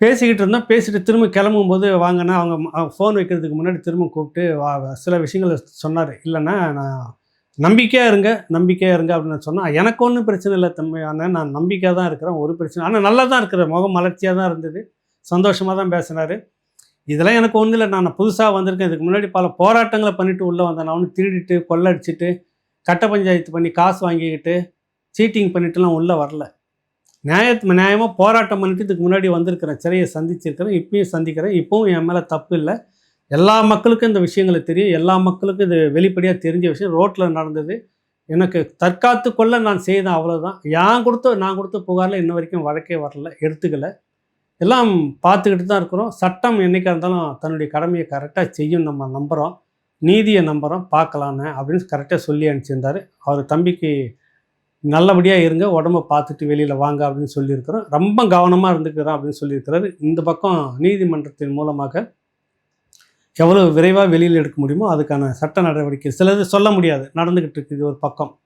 பேசிக்கிட்டு இருந்தோம். பேசிட்டு திரும்ப கிளம்பும்போது வாங்கன்னா, அவங்க ஃபோன் வைக்கிறதுக்கு முன்னாடி திரும்ப கூப்பிட்டு சில விஷயங்கள சொன்னாரு. இல்லண்ணா நான் நம்பிக்கையா இருங்க, நம்பிக்கையா இருங்க அப்படின்னு நான் சொன்னேன். எனக்கு ஒண்ணும் பிரச்சனை இல்ல தம்பி அண்ணன். நான் நம்பிக்கையா தான் இருக்கிறேன். ஒரு பிரச்சனை ஆனா நல்லா தான் இருக்கிறேன். முகம் மலர்ச்சியா தான் இருந்தது. சந்தோஷமா தான் பேசினாரு. இதெல்லாம் எனக்கு ஒண்ணும் இல்ல. நான் புதுசா வந்திருக்கேன். இதுக்கு முன்னாடி பல போராட்டங்கள பண்ணிட்டு உள்ள வந்தேன். நான் ஒண்ணும் திருடிட்டு, கொள்ளடிச்சுட்டு, கட்ட பஞ்சாயத்து பண்ணி காசு வாங்கிக்கிட்டு, சீட்டிங் பண்ணிட்டுலாம் உள்ள வரல. நியாயமா போராட்டம் பண்ணிட்டு இதுக்கு முன்னாடி வந்திருக்கிறேன். சிறைய சந்திச்சிருக்கிறேன். இப்பயும் சந்திக்கிறேன். இப்பவும் என் மேல தப்பு இல்ல. எல்லா மக்களுக்கும் இந்த விஷயங்கள தெரியும். எல்லா மக்களுக்கும் இது வெளிப்படையா தெரிஞ்ச விஷயம். ரோட்ல நடந்தது. எனக்கு தற்காத்து கொள்ள நான் செய்தேன் அவ்வளோதான். நான் கொடுத்த புகார்ல இன்ன வரைக்கும் வழக்கே வரல. எடுத்துக்கல. எல்லாம் பார்த்துக்கிட்டு தான் இருக்கிறோம். சட்டம் என்னைக்கா இருந்தாலும் தன்னுடைய கடமைய கரெக்ட்டா செய்யும் நம்ம நம்புறோம். நீதிய நம்புறோம். பார்க்கலான்னு அப்படின்னு கரெக்ட்டா சொல்லி அனுப்பிச்சிருந்தாரு. அவர் தம்பிக்கு நல்லபடியா இருங்க. உடம்ப பார்த்துட்டு வெளியில வாங்க அப்படின்னு சொல்லியிருக்கிறோம். ரொம்ப கவனமா இருந்துக்கிறோம் அப்படின்னு சொல்லியிருக்கிறாரு. இந்த பக்கம் நீதிமன்றத்தின் மூலமாக எவ்வளவு விரைவா வெளியில எடுக்க முடியுமோ அதுக்கான சட்ட நடவடிக்கை சிலது சொல்ல முடியாது. நடந்துகிட்டு இருக்கு இது ஒரு பக்கம்.